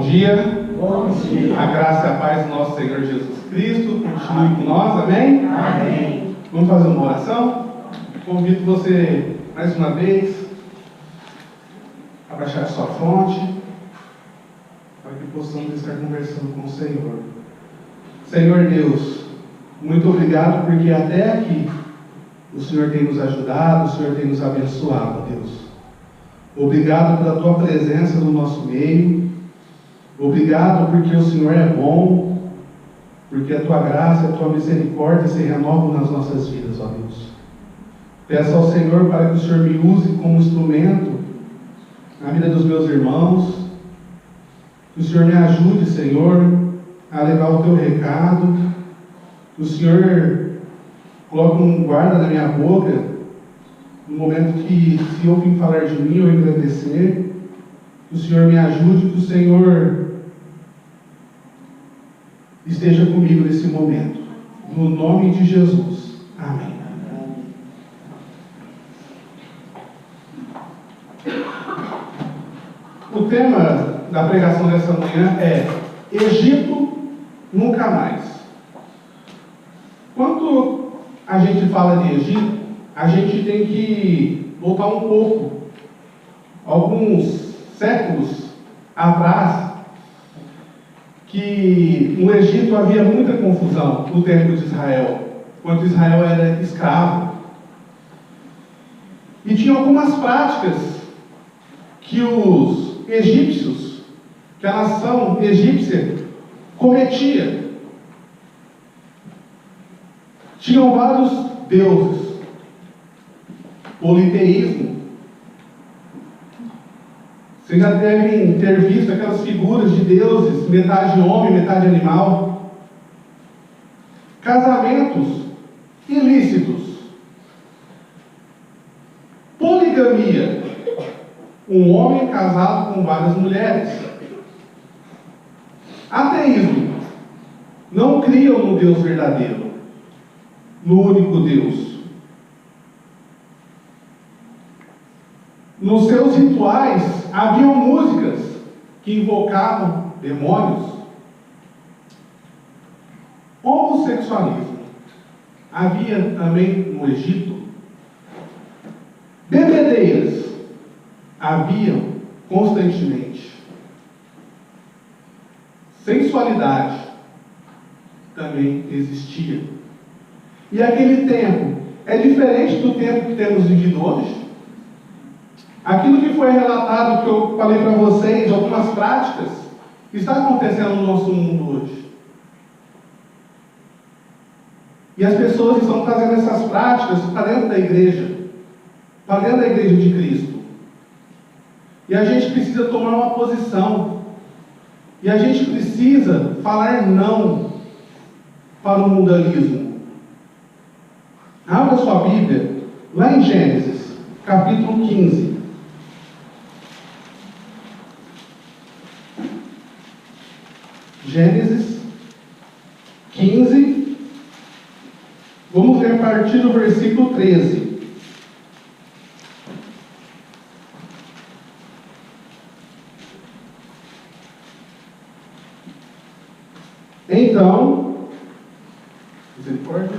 dia. Bom dia. A graça e a paz do nosso Senhor Jesus Cristo continue com nós, amém? Amém. Vamos fazer uma oração? Convido você, mais uma vez, a baixar a sua fronte, para que possamos estar conversando com o Senhor. Senhor Deus, muito obrigado, porque até aqui o Senhor tem nos ajudado, o Senhor tem nos abençoado, Deus. Obrigado pela Tua presença no nosso meio. Obrigado porque o Senhor é bom, porque a Tua graça e a Tua misericórdia se renovam nas nossas vidas, ó Deus. Peço ao Senhor para que o Senhor me use como instrumento na vida dos meus irmãos. Que o Senhor me ajude, Senhor, a levar o Teu recado. Que o Senhor coloque um guarda na minha boca, no momento que, se ouvem falar de mim, eu engrandecer. Que o Senhor me ajude, que o Senhor esteja comigo nesse momento. No nome de Jesus. Amém. O tema da pregação dessa manhã é Egito nunca mais. Quando a gente fala de Egito, a gente tem que voltar um pouco, alguns séculos atrás, que no Egito havia muita confusão no tempo de Israel, quando Israel era escravo. E tinha algumas práticas que os egípcios, que a nação egípcia cometia. Tinham vários deuses. Politeísmo. Vocês já devem ter visto aquelas figuras de deuses, metade homem, metade animal. Casamentos ilícitos. Poligamia. Um homem casado com várias mulheres. Ateísmo. Não criam no Deus verdadeiro, no único Deus. Nos seus rituais haviam músicas que invocavam demônios. Homossexualismo havia também no Egito. Bebedeiras haviam constantemente. Sensualidade também existia. E aquele tempo é diferente do tempo que temos vivido hoje. Aquilo que foi relatado, que eu falei para vocês, algumas práticas, está acontecendo no nosso mundo hoje. E as pessoas estão trazendo essas práticas para dentro da igreja, para dentro da igreja de Cristo. E a gente precisa tomar uma posição. E a gente precisa falar não para o mundanismo. Abra sua Bíblia, lá em Gênesis, capítulo 15. Gênesis 15, vamos ler a partir do versículo 13. Então, misericórdia,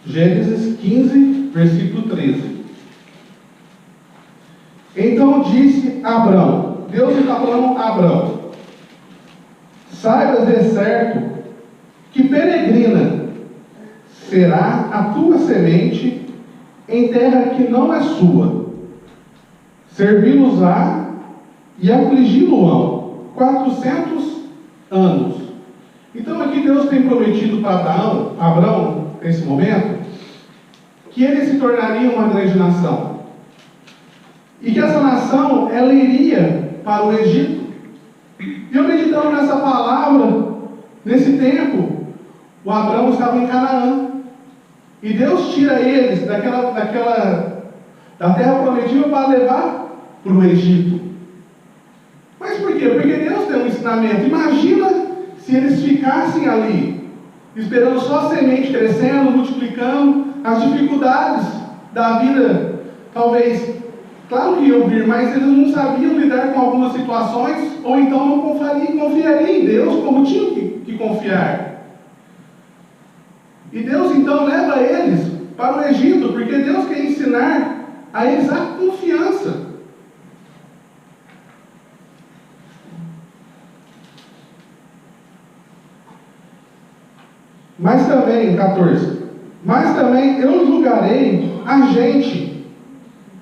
Gênesis 15, versículo 13. Então disse Abrão, Deus está falando a Abrão: saibas de certo que peregrina será a tua semente em terra que não é sua. Servi-los-á e afligi-lo-ão 400 anos. Então aqui Deus tem prometido para Abrão, nesse momento, que ele se tornaria uma grande nação. E que essa nação, ela iria para o Egito. E eu meditando nessa palavra, nesse tempo, o Abraão estava em Canaã. E Deus tira eles da terra prometida para levar para o Egito. Mas por quê? Porque Deus tem um ensinamento. Imagina se eles ficassem ali, esperando só a semente crescendo, multiplicando, as dificuldades da vida, talvez Claro que iam vir, mas eles não sabiam lidar com algumas situações, ou então não confiariam em Deus como tinham que confiar. E Deus então leva eles para o Egito, porque Deus quer ensinar a eles a confiança. Mas também, 14, mas também eu julgarei a gente,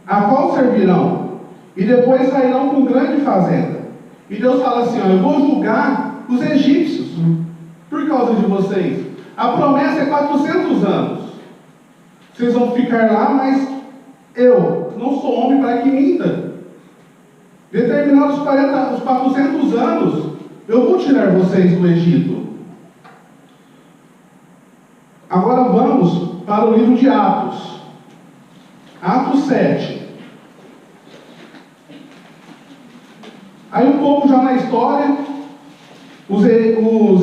a qual servirão, e depois sairão com grande fazenda. E Deus fala assim, eu vou julgar os egípcios, por causa de vocês. A promessa é 400 anos. Vocês vão ficar lá, mas eu não sou homem para que minta. Determinados os 400 anos, eu vou tirar vocês do Egito. Agora vamos para o livro de Atos. Atos 7. Aí um pouco já na história, os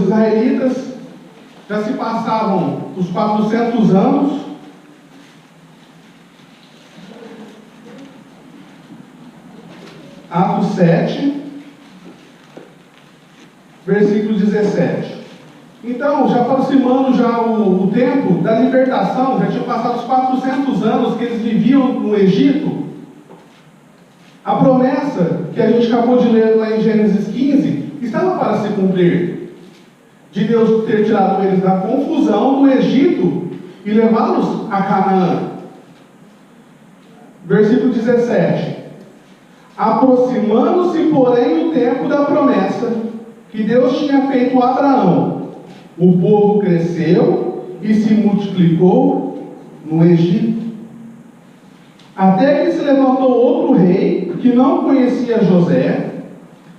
israelitas já se passavam os 400 anos. Atos 7, versículo 17. Então, já aproximando já o tempo da libertação, já tinha passado os 400 anos que eles viviam no Egito. A promessa que a gente acabou de ler lá em Gênesis 15 estava para se cumprir, de Deus ter tirado eles da confusão do Egito e levá-los a Canaã. Versículo 17. Aproximando-se, porém, o tempo da promessa que Deus tinha feito a Abraão, o povo cresceu e se multiplicou no Egito, até que se levantou outro rei que não conhecia José.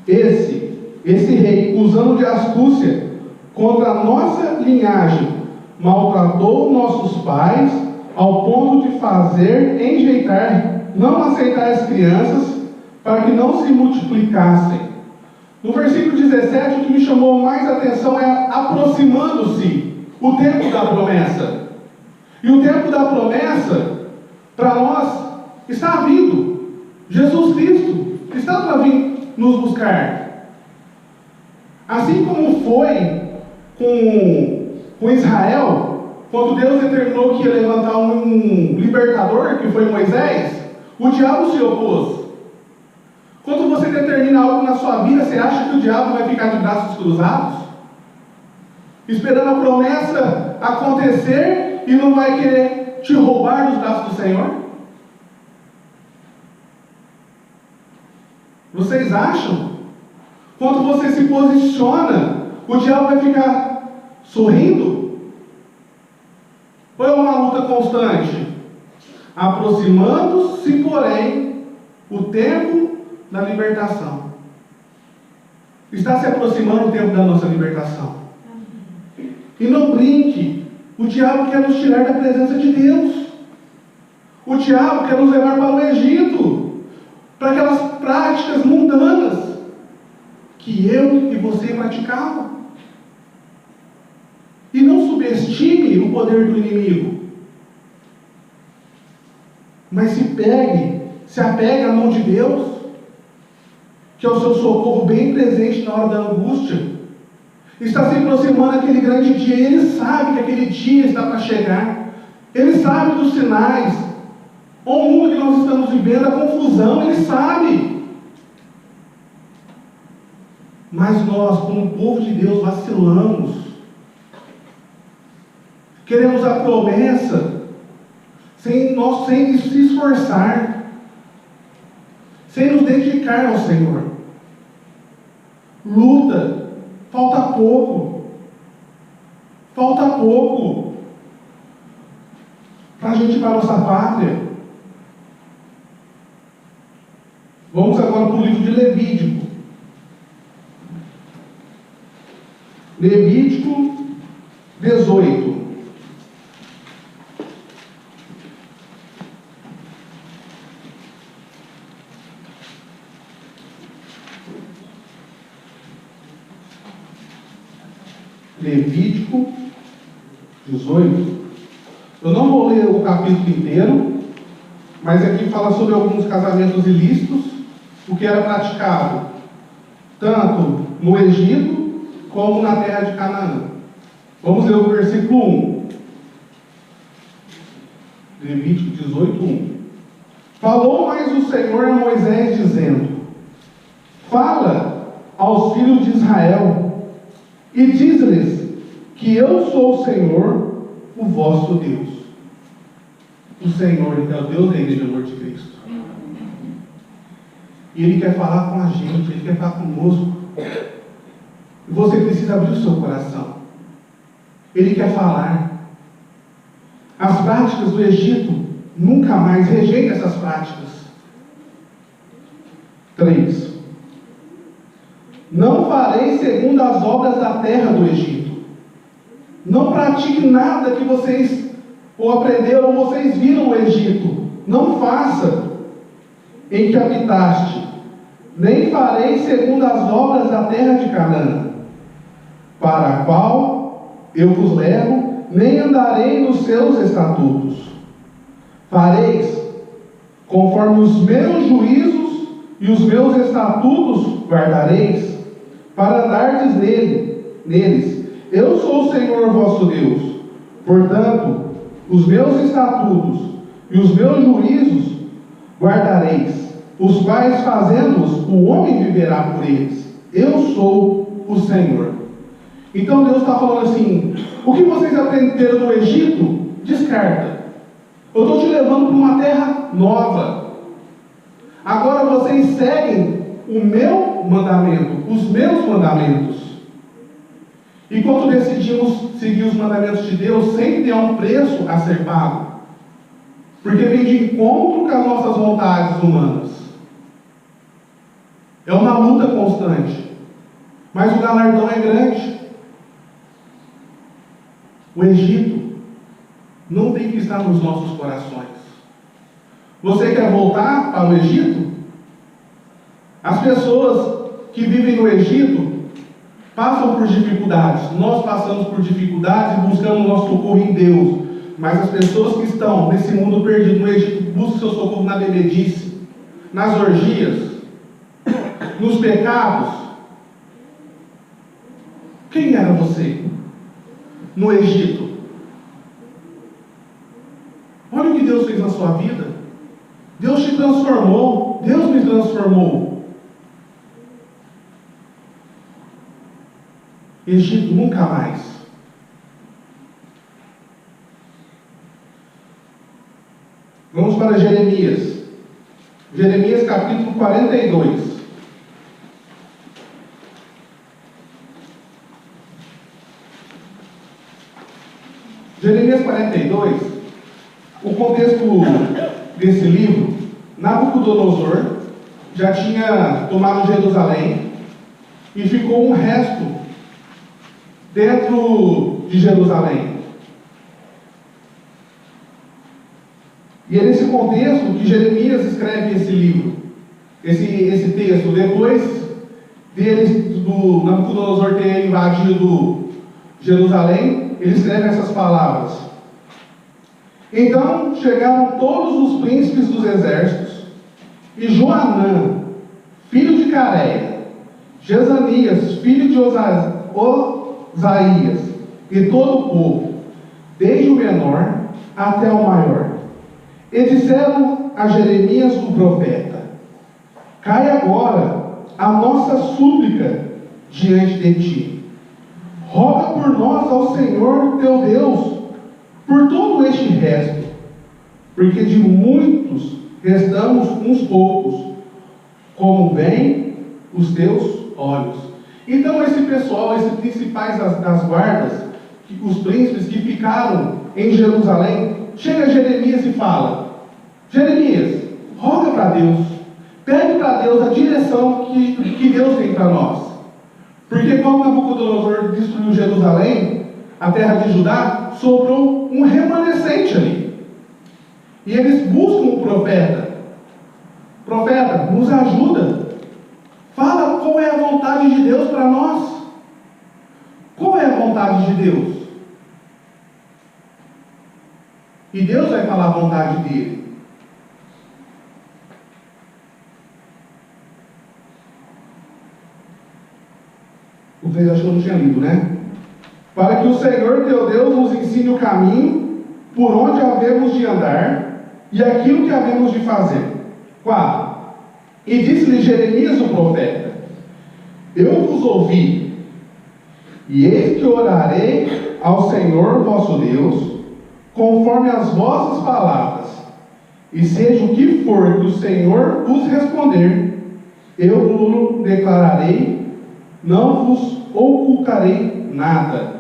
Esse rei, usando de astúcia contra a nossa linhagem, maltratou nossos pais ao ponto de fazer enjeitar, não aceitar as crianças, para que não se multiplicassem. No versículo 17, o que me chamou mais atenção é aproximando-se o tempo da promessa. E o tempo da promessa, para nós, está vindo. Jesus Cristo está para vir nos buscar. Assim como foi com Israel, quando Deus determinou que ia levantar um libertador, que foi Moisés, o diabo se opôs. Quando você determina algo na sua vida, você acha que o diabo vai ficar de braços cruzados? Esperando a promessa acontecer e não vai querer te roubar dos braços do Senhor? Vocês acham? Quando você se posiciona, o diabo vai ficar sorrindo? Ou é uma luta constante? Aproximando-se, porém, o tempo da libertação. Está se aproximando o tempo da nossa libertação. E não brinque. O diabo quer nos tirar da presença de Deus. O diabo quer nos levar para o Egito, para aquelas práticas mundanas que eu e você praticavam. E não subestime o poder do inimigo, mas se apegue à mão de Deus, que é o seu socorro bem presente na hora da angústia. Está se aproximando aquele grande dia, e Ele sabe que aquele dia está para chegar. Ele sabe dos sinais. O mundo que nós estamos vivendo, a confusão, Ele sabe. Mas nós, como povo de Deus, vacilamos. Queremos a promessa sem se esforçar, sem nos dedicar ao Senhor. Luta. Falta pouco para a gente ir para a nossa pátria. Vamos agora para o livro de Levítico. Levítico 18. Levítico 18. Eu não vou ler o capítulo inteiro, mas aqui fala sobre alguns casamentos ilícitos, o que era praticado tanto no Egito como na terra de Canaã. Vamos ler o versículo 1. Levítico 18, 1. Falou mais o Senhor a Moisés, dizendo: fala aos filhos de Israel e diz-lhes que eu sou o Senhor, o vosso Deus. O Senhor é o Deus da Igreja do Amor de Cristo. E Ele quer falar com a gente, Ele quer falar conosco. E você precisa abrir o seu coração. Ele quer falar. As práticas do Egito, nunca mais rejeite essas práticas. 3. Não farei segundo as obras da terra do Egito. Não pratique nada que vocês ou aprenderam ou vocês viram no Egito. Não faça em que habitaste. Nem farei segundo as obras da terra de Canaã, para a qual eu vos levo, nem andarei nos seus estatutos. Fareis conforme os meus juízos e os meus estatutos guardareis, para andardes neles. Eu sou o Senhor vosso Deus. Portanto, os meus estatutos e os meus juízos guardareis, os quais fazendo-os, o homem viverá por eles. Eu sou o Senhor. Então Deus está falando assim: o que vocês aprenderam no Egito, descarta. Eu estou te levando para uma terra nova. Agora vocês seguem o meu mandamento, os meus mandamentos. E quando decidimos seguir os mandamentos de Deus, sempre tem um preço a ser pago. Porque vem de encontro com as nossas vontades humanas. É uma luta constante. Mas o galardão é grande. O Egito não tem que estar nos nossos corações. Você quer voltar para o Egito? As pessoas que vivem no Egito passam por dificuldades. Nós passamos por dificuldades e buscamos nosso socorro em Deus. Mas as pessoas que estão nesse mundo perdido no Egito buscam seu socorro na bebedice, nas orgias, nos pecados. Quem era você no Egito? Olha o que Deus fez na sua vida. Deus te transformou. Deus me transformou. Egito nunca mais. Vamos para Jeremias. Jeremias capítulo 42. Jeremias 42, o contexto desse livro: Nabucodonosor já tinha tomado Jerusalém e ficou um resto dentro de Jerusalém. E é nesse contexto que Jeremias escreve esse livro, esse texto, depois do Nabucodonosor ter invadido Jerusalém. Ele escreve essas palavras: então chegaram todos os príncipes dos exércitos, e Joanã, filho de Careia, Jezanias, filho de Osaías, e todo o povo, desde o menor até o maior. E disseram a Jeremias o profeta: cai agora a nossa súplica diante de ti. Roga por nós ao Senhor teu Deus, por todo este resto, porque de muitos restamos uns poucos, como veem os teus olhos. Então esse pessoal, esses principais das guardas, os príncipes que ficaram em Jerusalém, chega a Jeremias e fala: Jeremias, roga para Deus, pede para Deus a direção que Deus tem para nós. Porque quando Nabucodonosor destruiu Jerusalém, a terra de Judá, sobrou um remanescente ali. E eles buscam o profeta: profeta, nos ajuda. Fala qual é a vontade de Deus para nós. Qual é a vontade de Deus? E Deus vai falar a vontade dele. Vocês acham que eu não tinha lido, né? Para que o Senhor teu Deus nos ensine o caminho por onde havemos de andar e aquilo que havemos de fazer. 4. E disse-lhe Jeremias o profeta: eu vos ouvi, e eis que orarei ao Senhor vosso Deus, conforme as vossas palavras, e seja o que for que o Senhor vos responder, eu vos declararei, não vos ocultarei nada.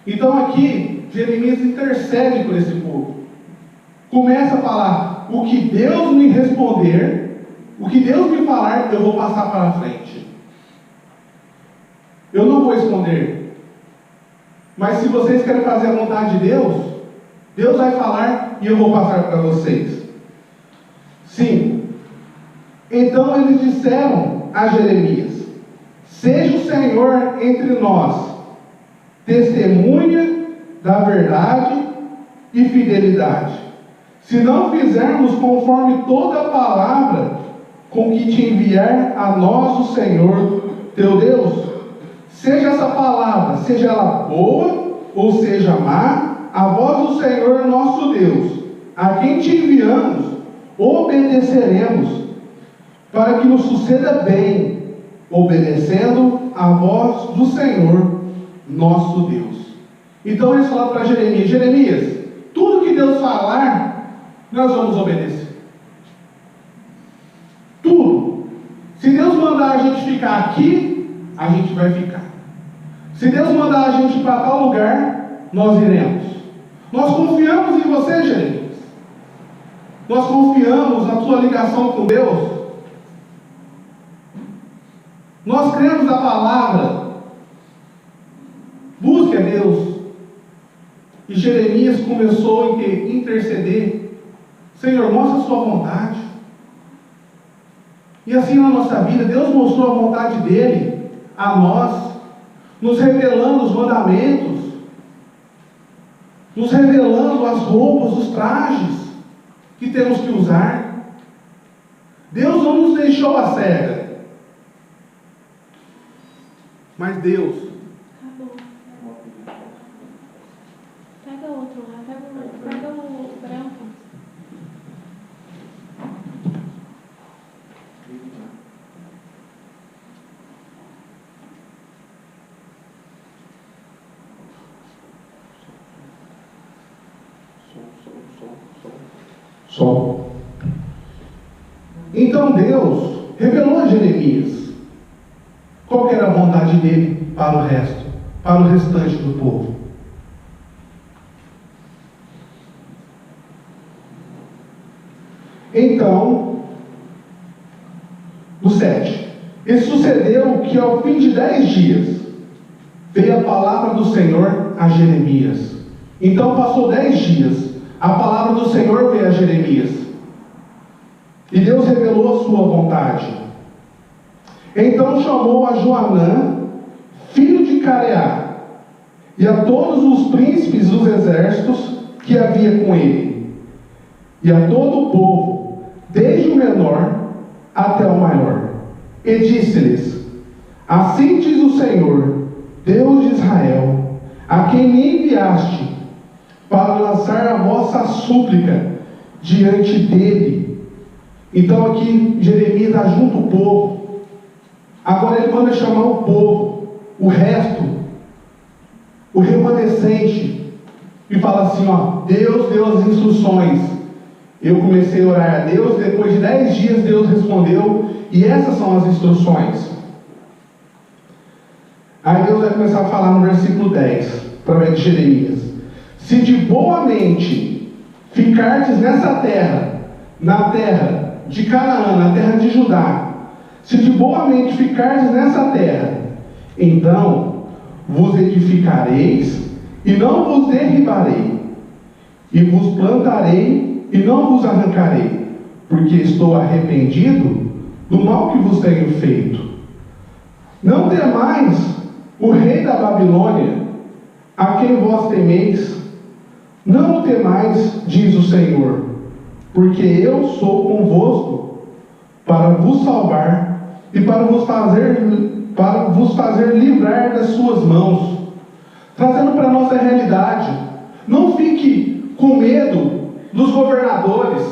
Então aqui, Jeremias intercede por esse povo. Começa a falar: o que Deus me responder, o que Deus me falar, eu vou passar para frente. Eu não vou esconder. Mas se vocês querem fazer a vontade de Deus, Deus vai falar e eu vou passar para vocês. 5. Então eles disseram a Jeremias: seja o Senhor entre nós testemunha da verdade e fidelidade, se não fizermos conforme toda a palavra com que te enviar a nós o Senhor teu Deus. Seja essa palavra, seja ela boa ou seja má, a voz do Senhor nosso Deus, a quem te enviamos, obedeceremos, para que nos suceda bem, obedecendo a voz do Senhor nosso Deus. Então eles falaram para Jeremias: Jeremias, tudo que Deus falar, nós vamos obedecer. Tudo. Se Deus mandar a gente ficar aqui, a gente vai ficar. Se Deus mandar a gente ir para tal lugar, nós iremos. Nós confiamos em você, Jeremias. Nós confiamos na tua ligação com Deus. Nós cremos na palavra. Busque a Deus. E Jeremias começou a interceder: Senhor, mostra a sua vontade. E assim na nossa vida, Deus mostrou a vontade dele a nós, nos revelando os mandamentos, nos revelando as roupas, os trajes que temos que usar. Deus não nos deixou a cega. Mas Deus... Acabou. Pega outro lá, pega o branco. Som. Então Deus revelou a Jeremias qual que era a vontade dele para o resto, para o restante do povo. Então, no 7, e sucedeu que ao fim de 10 dias veio a palavra do Senhor a Jeremias. Então passou 10 dias, a palavra do Senhor veio a Jeremias, e Deus revelou a sua vontade. Então chamou a Joanã, filho de Careá, e a todos os príncipes dos exércitos que havia com ele, e a todo o povo, desde o menor até o maior, e disse-lhes: assim diz o Senhor, Deus de Israel, a quem me enviaste, para lançar a vossa súplica diante dele. Então aqui Jeremias ajunta o povo. Agora ele manda chamar o povo, o resto, o remanescente, e fala assim: ó, Deus deu as instruções. Eu comecei a orar a Deus, depois de 10 dias Deus respondeu, e essas são as instruções. Aí Deus vai começar a falar no versículo 10, através de Jeremias: se de boa mente ficardes nessa terra, na terra de Canaã, na terra de Judá, se de boa mente ficardes nessa terra, então vos edificareis e não vos derribarei, e vos plantarei e não vos arrancarei, porque estou arrependido do mal que vos tenho feito. Não temais o rei da Babilônia, a quem vós temeis. Não o temais, diz o Senhor, porque eu sou convosco para vos salvar e para vos fazer para vos fazer livrar das suas mãos, trazendo para a nossa realidade. Não fique com medo dos governadores,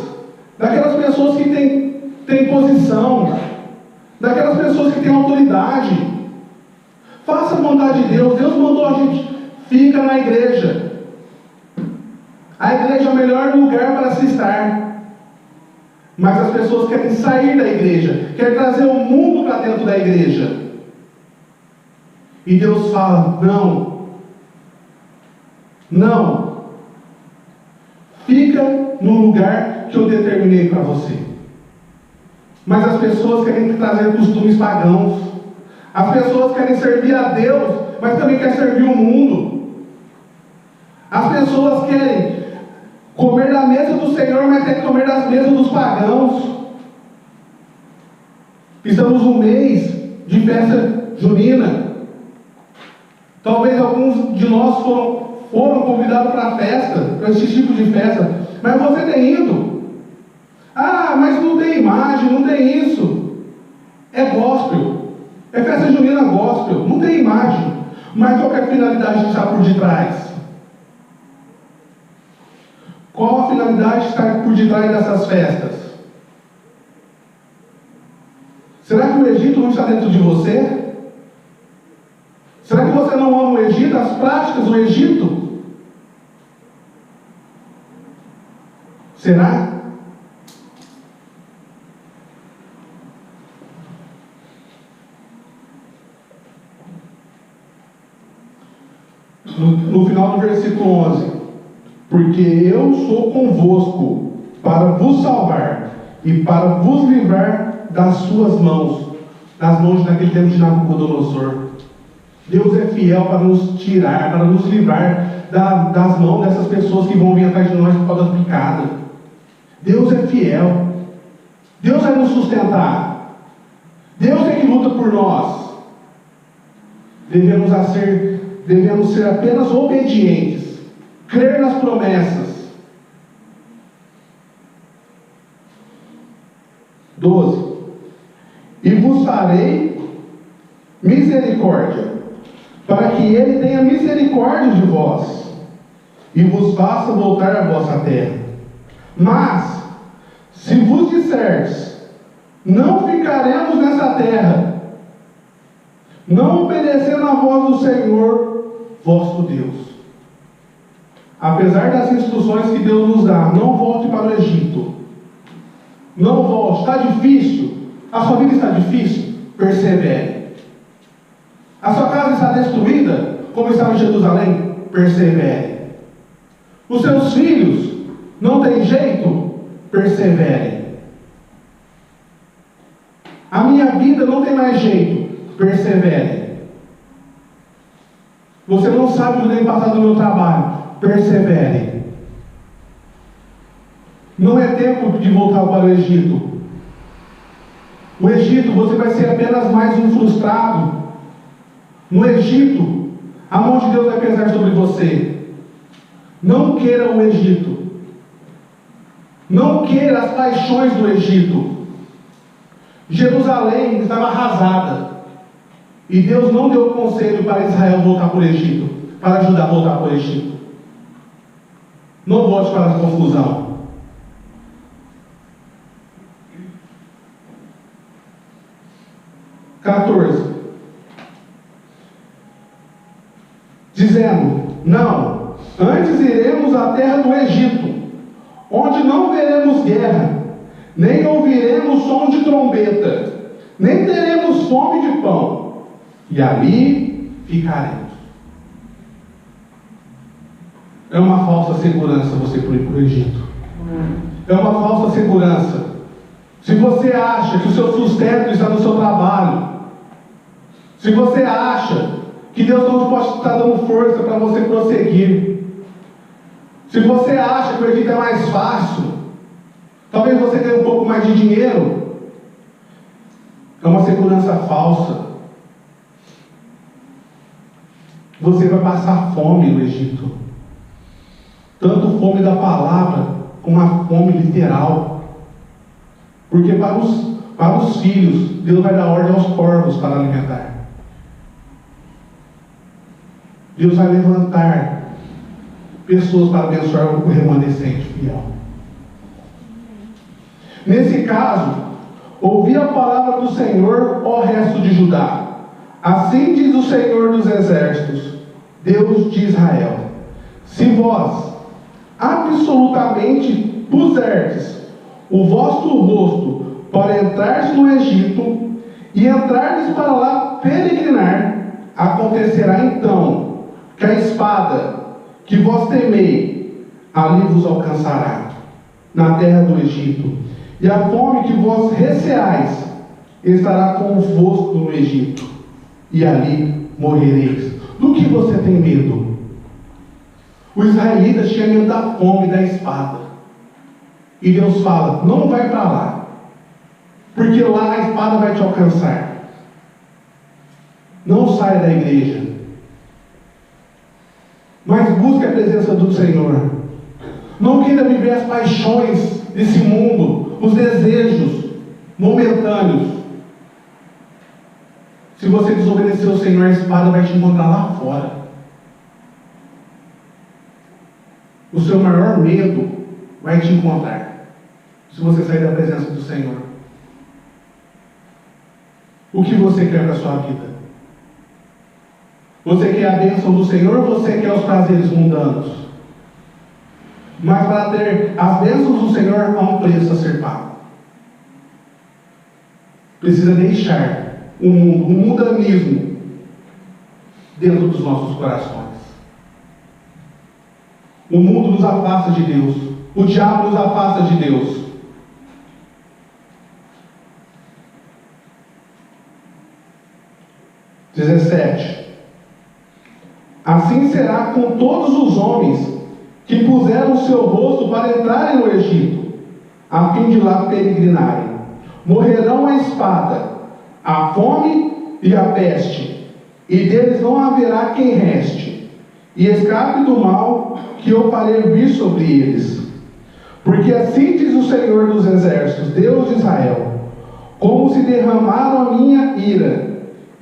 daquelas pessoas que têm posição, daquelas pessoas que têm autoridade. Faça a vontade de Deus. Deus mandou a gente, fica na igreja. A igreja é o melhor lugar para se estar. Mas as pessoas querem sair da igreja, querem trazer o mundo para dentro da igreja. E Deus fala: não, não, fica no lugar que eu determinei para você. Mas as pessoas querem trazer costumes pagãos. As pessoas querem servir a Deus, mas também querem servir o mundo. As pessoas querem comer da mesa do Senhor, mas querem comer das mesas dos pagãos. Estamos no mês de festa junina. Talvez alguns de nós foram convidados para a festa, para esse tipo de festa, mas você tem ido. Ah, mas não tem imagem, não tem isso. É gospel. É festa junina gospel. Não tem imagem. Mas qual é a finalidade que está por detrás? Qual a finalidade que está por detrás dessas festas? Será que o Egito não está dentro de você? Será que você não ama o Egito, as práticas do Egito? Será? No final do versículo 11: porque eu sou convosco para vos salvar e para vos livrar das suas mãos, das mãos daquele tempo de Nabucodonosor. Deus é fiel para nos tirar, para nos livrar das mãos dessas pessoas que vão vir atrás de nós por causa da picada. Deus é fiel. Deus vai nos sustentar. Deus é que luta por nós. Devemos ser apenas obedientes, crer nas promessas. 12. E vos farei misericórdia, para que ele tenha misericórdia de vós, e vos faça voltar à vossa terra. Mas, se vos disserdes, não ficaremos nessa terra, não obedecendo à voz do Senhor, vosso Deus. Apesar das instruções que Deus nos dá, não volte para o Egito. Não volte. Está difícil? A sua vida está difícil? Persevere. A sua casa está destruída, como estava em Jerusalém? Persevere. Os seus filhos não têm jeito? Persevere. A minha vida não tem mais jeito? Persevere. Você não sabe o que tem passado no meu trabalho? Persevere. Não é tempo de voltar para o Egito. O Egito, você vai ser apenas mais um frustrado. No Egito, a mão de Deus vai pesar sobre você. Não queira o Egito. Não queira as paixões do Egito. Jerusalém estava arrasada. E Deus não deu conselho para Israel voltar para o Egito, para Judá voltar para o Egito. Não volte para a confusão. Dizendo: não, antes iremos à terra do Egito, onde não veremos guerra, nem ouviremos som de trombeta, nem teremos fome de pão, e ali ficaremos. É uma falsa segurança você ir para o Egito. É uma falsa segurança. Se você acha que o seu sustento está no seu trabalho, se você acha que Deus não pode estar dando força para você prosseguir, se você acha que o Egito é mais fácil, talvez você ganhe um pouco mais de dinheiro, é uma segurança falsa. Você vai passar fome no Egito, tanto fome da palavra como a fome literal, porque para os filhos Deus vai dar ordem aos corvos para alimentar. Deus vai levantar pessoas para abençoar o remanescente fiel. Nesse caso, ouvi a palavra do Senhor, ó resto de Judá. Assim diz o Senhor dos exércitos, Deus de Israel: se vós absolutamente puserdes o vosso rosto para entrardes no Egito e entrardes para lá peregrinar, acontecerá então que a espada que vós temei ali vos alcançará na terra do Egito, e a fome que vós receais estará convosco no Egito, e ali morrereis. Do que você tem medo? Os israelitas tinham medo da fome e da espada. E Deus fala: não vai para lá, porque lá a espada vai te alcançar. Não saia da igreja, mas busque a presença do Senhor. Não queira viver as paixões desse mundo, os desejos momentâneos. Se você desobedecer ao Senhor, a espada vai te encontrar lá fora. O seu maior medo vai te encontrar se você sair da presença do Senhor. O que você quer para a sua vida? Você quer a bênção do Senhor ou você quer os prazeres mundanos? Mas para ter as bênçãos do Senhor, há um preço a ser pago. Precisa deixar o mundo, o mundanismo dentro dos nossos corações. O mundo nos afasta de Deus. O diabo nos afasta de Deus. Assim será com todos os homens que puseram o seu rosto para entrarem no Egito, a fim de lá peregrinarem. Morrerão a espada, a fome e a peste, e deles não haverá quem reste, e escape do mal que eu farei vir sobre eles. Porque assim diz o Senhor dos exércitos, Deus de Israel: como se derramaram a minha ira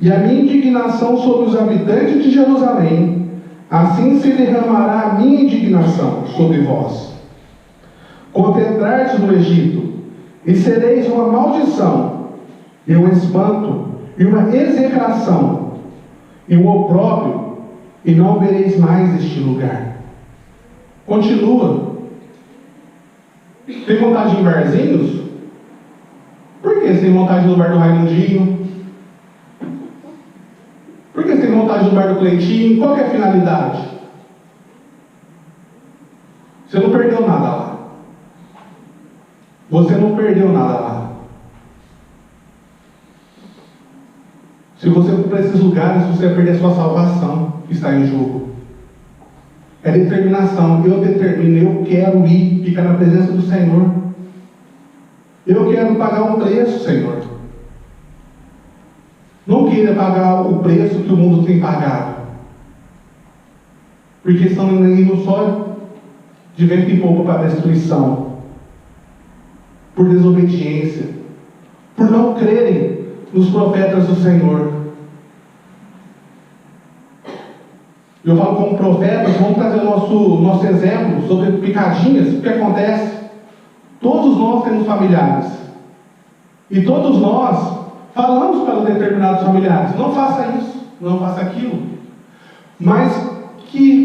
e a minha indignação sobre os habitantes de Jerusalém, assim se derramará a minha indignação sobre vós. Quando entrardes no Egito, e sereis uma maldição, e um espanto, e uma execração, e um opróbrio, e não vereis mais este lugar. Continua. Tem vontade de ir em barzinhos? Por que você tem vontade de ir no bar do Raimundinho? Por que você tem vontade de ir no bar do Cleitinho? Qual que é a finalidade? Você não perdeu nada lá. Você não perdeu nada lá. Se você for para esses lugares, você vai perder a sua salvação, que está em jogo. É determinação. Eu determino, eu quero ir, ficar na presença do Senhor. Eu quero pagar um preço, Senhor. Não queira pagar o preço que o mundo tem pagado. Porque estão indo só de vento em pouco para a destruição. Por desobediência. Por não crerem nos profetas do Senhor. Eu falo como profetas, vamos trazer o nosso exemplo sobre picadinhas. O que acontece? Todos nós temos familiares. E todos nós falamos para determinados familiares: não faça isso, não faça aquilo. Mas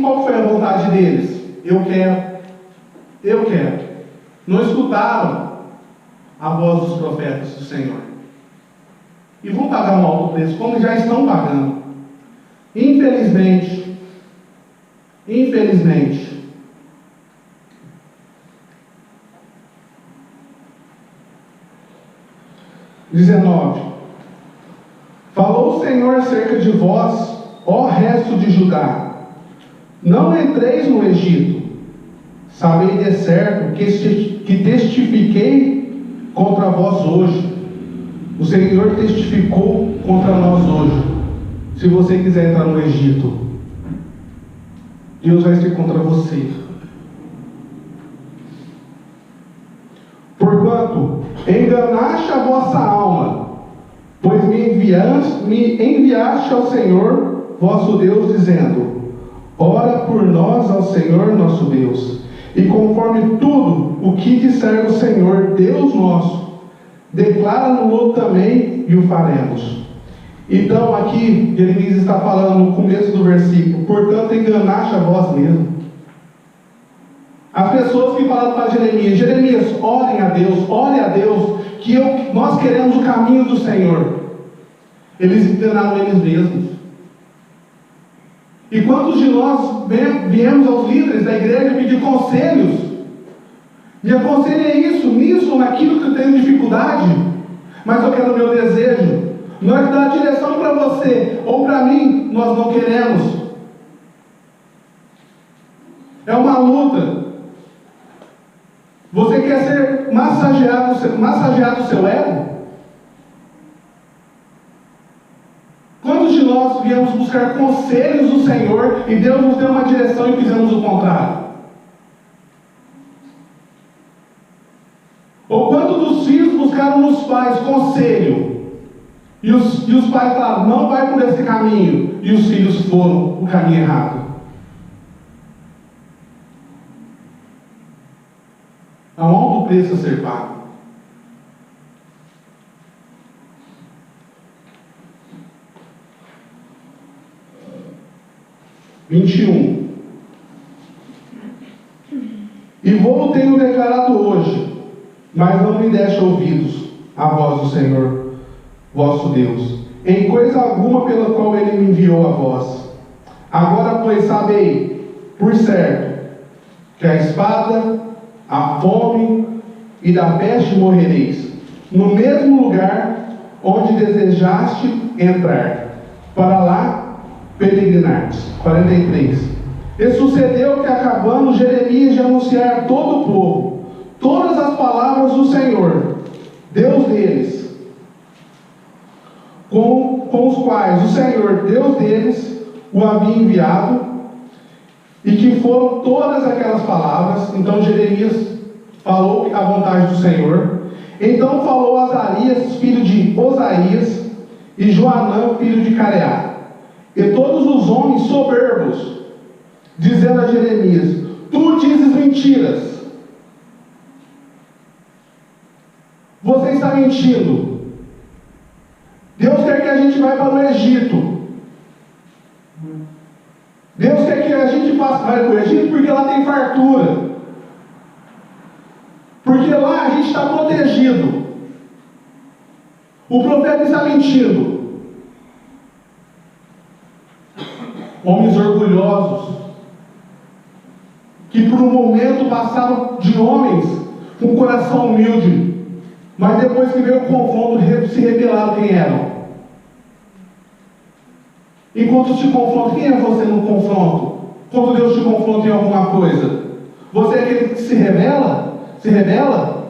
qual foi a vontade deles? Eu quero. Não escutaram a voz dos profetas do Senhor. E vão pagar um alto preço, como já estão pagando. Infelizmente, 19. Falou o Senhor acerca de vós, ó resto de Judá: não entreis no Egito. Sabei de certo que testifiquei contra vós hoje. O Senhor testificou contra nós hoje. Se você quiser entrar no Egito, Deus vai ser contra você. Porquanto enganaste a vossa alma, pois me enviaste ao Senhor vosso Deus, dizendo: Ora por nós ao Senhor nosso Deus, e conforme tudo o que disser o Senhor Deus nosso, declara-no também e o faremos. Então aqui Jeremias está falando no começo do versículo: portanto enganaste a vós mesmo. As pessoas que falaram para Jeremias, ore a Deus, que nós queremos o caminho do Senhor. Eles enganaram eles mesmos. E quantos de nós viemos aos líderes da igreja pedir conselhos? Me aconselhe nisso, naquilo que eu tenho dificuldade, mas eu quero o meu desejo. Nós dar direção para você ou para mim, nós não queremos. É uma luta. Você quer ser massageado o seu ego? Quantos de nós viemos buscar conselhos do Senhor e Deus nos deu uma direção e fizemos o contrário? Ou quantos dos filhos buscaram nos pais conselho e os pais falaram, não vai por esse caminho, e os filhos foram o caminho errado? Há um alto preço a ser pago. E vou tenho declarado hoje, mas não me deste ouvidos a voz do Senhor vosso Deus, em coisa alguma pela qual Ele me enviou a vós. Agora, pois, sabei, por certo, que a espada, a fome e da peste morrereis, no mesmo lugar onde desejaste entrar, para lá peregrinardes. 43. E sucedeu que, acabando Jeremias de anunciar a todo o povo todas as palavras do Senhor, Deus deles, com os quais o Senhor, Deus deles, o havia enviado, e que foram todas aquelas palavras. Então Jeremias falou a vontade do Senhor. Então falou Azarias, filho de Osaías, e Joanã, filho de Careá, e todos os homens soberbos, dizendo a Jeremias: tu dizes mentiras. Você está mentindo. Deus quer que a gente vá para o Egito. Deus quer que a gente vai para o Egito porque lá tem fartura. Porque lá a gente está protegido. O profeta está mentindo. Homens orgulhosos, que por um momento passaram de homens com coração humilde, mas depois que veio o confronto, se revelaram quem eram. Enquanto te confronta, quem é você no confronto? Quando Deus te confronta em alguma coisa, você é aquele que se revela? Se revela?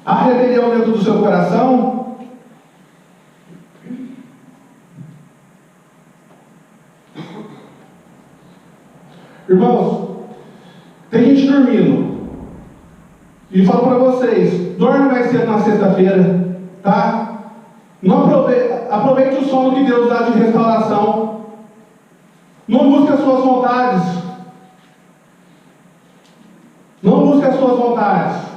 Há rebelião dentro do seu coração? Irmãos, tem gente dormindo. E falo para vocês, dorme mais cedo na sexta-feira, tá? Não aproveite o sono que Deus dá de restauração. Não busque as suas vontades. Não busque as suas vontades.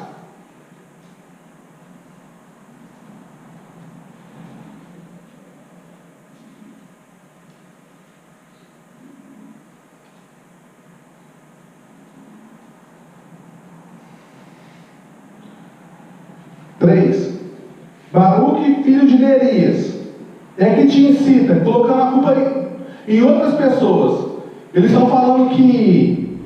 Baruque, filho de Nerias, é que te incita, colocando a culpa em outras pessoas. Eles estão falando que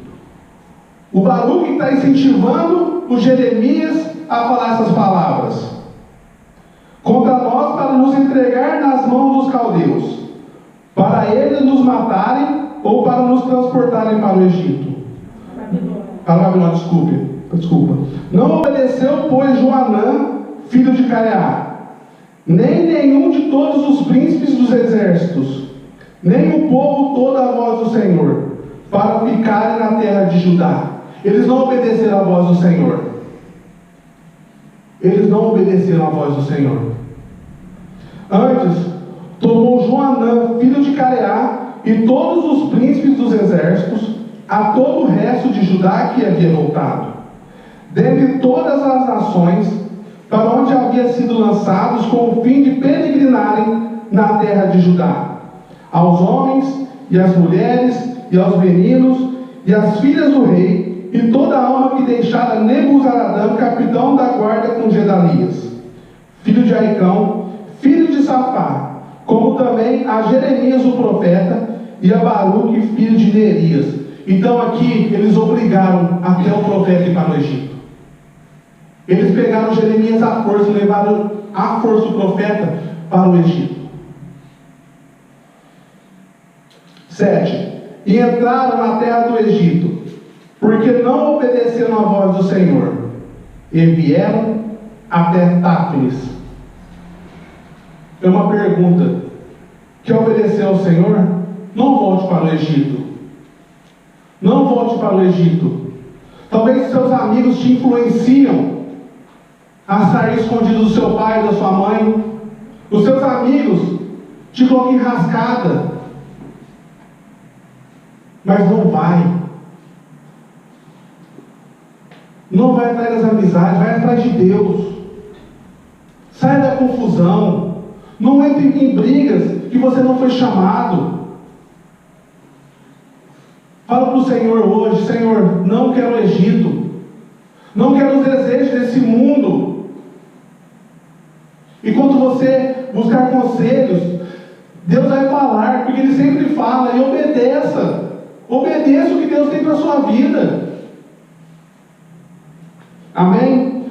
o Baruque está incentivando o Jeremias a falar essas palavras contra nós, para nos entregar nas mãos dos caldeus, para eles nos matarem ou para nos transportarem para o Egito. Para Babilônia, desculpa. Não obedeceu, pois, Joanã, filho de Careá, nem nenhum de todos os príncipes dos exércitos, nem o povo toda a voz do Senhor, para ficarem na terra de Judá. Eles não obedeceram a voz do Senhor. Eles não obedeceram a voz do Senhor. Antes, tomou Joanã, filho de Careá, e todos os príncipes dos exércitos, a todo o resto de Judá que havia voltado, dentre todas as nações, para onde havia sido lançados com o fim de peregrinarem na terra de Judá, aos homens e às mulheres e aos meninos e às filhas do rei, e toda a alma que deixara Nebuzaradã, capitão da guarda, com Gedalias, filho de Aicão, filho de Safá, como também a Jeremias o profeta, e a Baruque, filho de Nerias. Então aqui eles obrigaram até o profeta ir para o Egito. Eles pegaram Jeremias à força e levaram à força o profeta para o Egito. 7. E entraram na terra do Egito, porque não obedeceram à voz do Senhor, e vieram até Táfnis. É uma pergunta: quer obedecer ao Senhor? Não volte para o Egito. Não volte para o Egito. Talvez seus amigos te influenciam a sair escondido do seu pai, da sua mãe. Os seus amigos te colocam em rascada. Mas não vai. Não vai atrás das amizades, vai atrás de Deus. Sai da confusão. Não entre em brigas que você não foi chamado. Fala para o Senhor hoje: Senhor, não quero o Egito. Não quero os desejos desse mundo. E quando você buscar conselhos, Deus vai falar, porque Ele sempre fala, e obedeça. Obedeça o que Deus tem para a sua vida. Amém?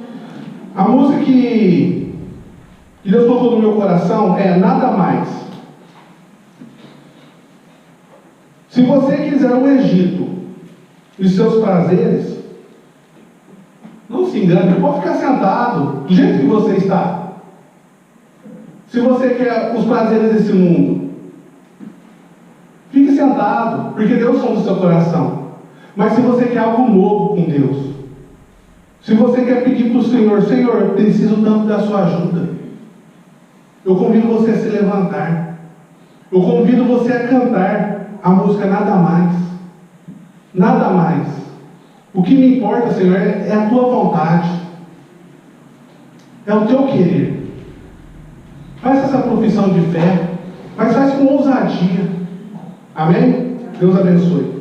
A música que Deus colocou no meu coração é Nada Mais. Se você quiser o Egito e seus prazeres, não se engane, pode ficar sentado do jeito que você está. Se você quer os prazeres desse mundo, fique sentado, porque Deus sonda o seu coração. Mas se você quer algo novo com Deus, se você quer pedir para o Senhor: Senhor, eu preciso tanto da sua ajuda, eu convido você a se levantar. Eu convido você a cantar a música Nada Mais. Nada mais. O que me importa, Senhor, é a tua vontade, é o teu querer. Faz essa profissão de fé, mas faz com ousadia. Amém? Deus abençoe.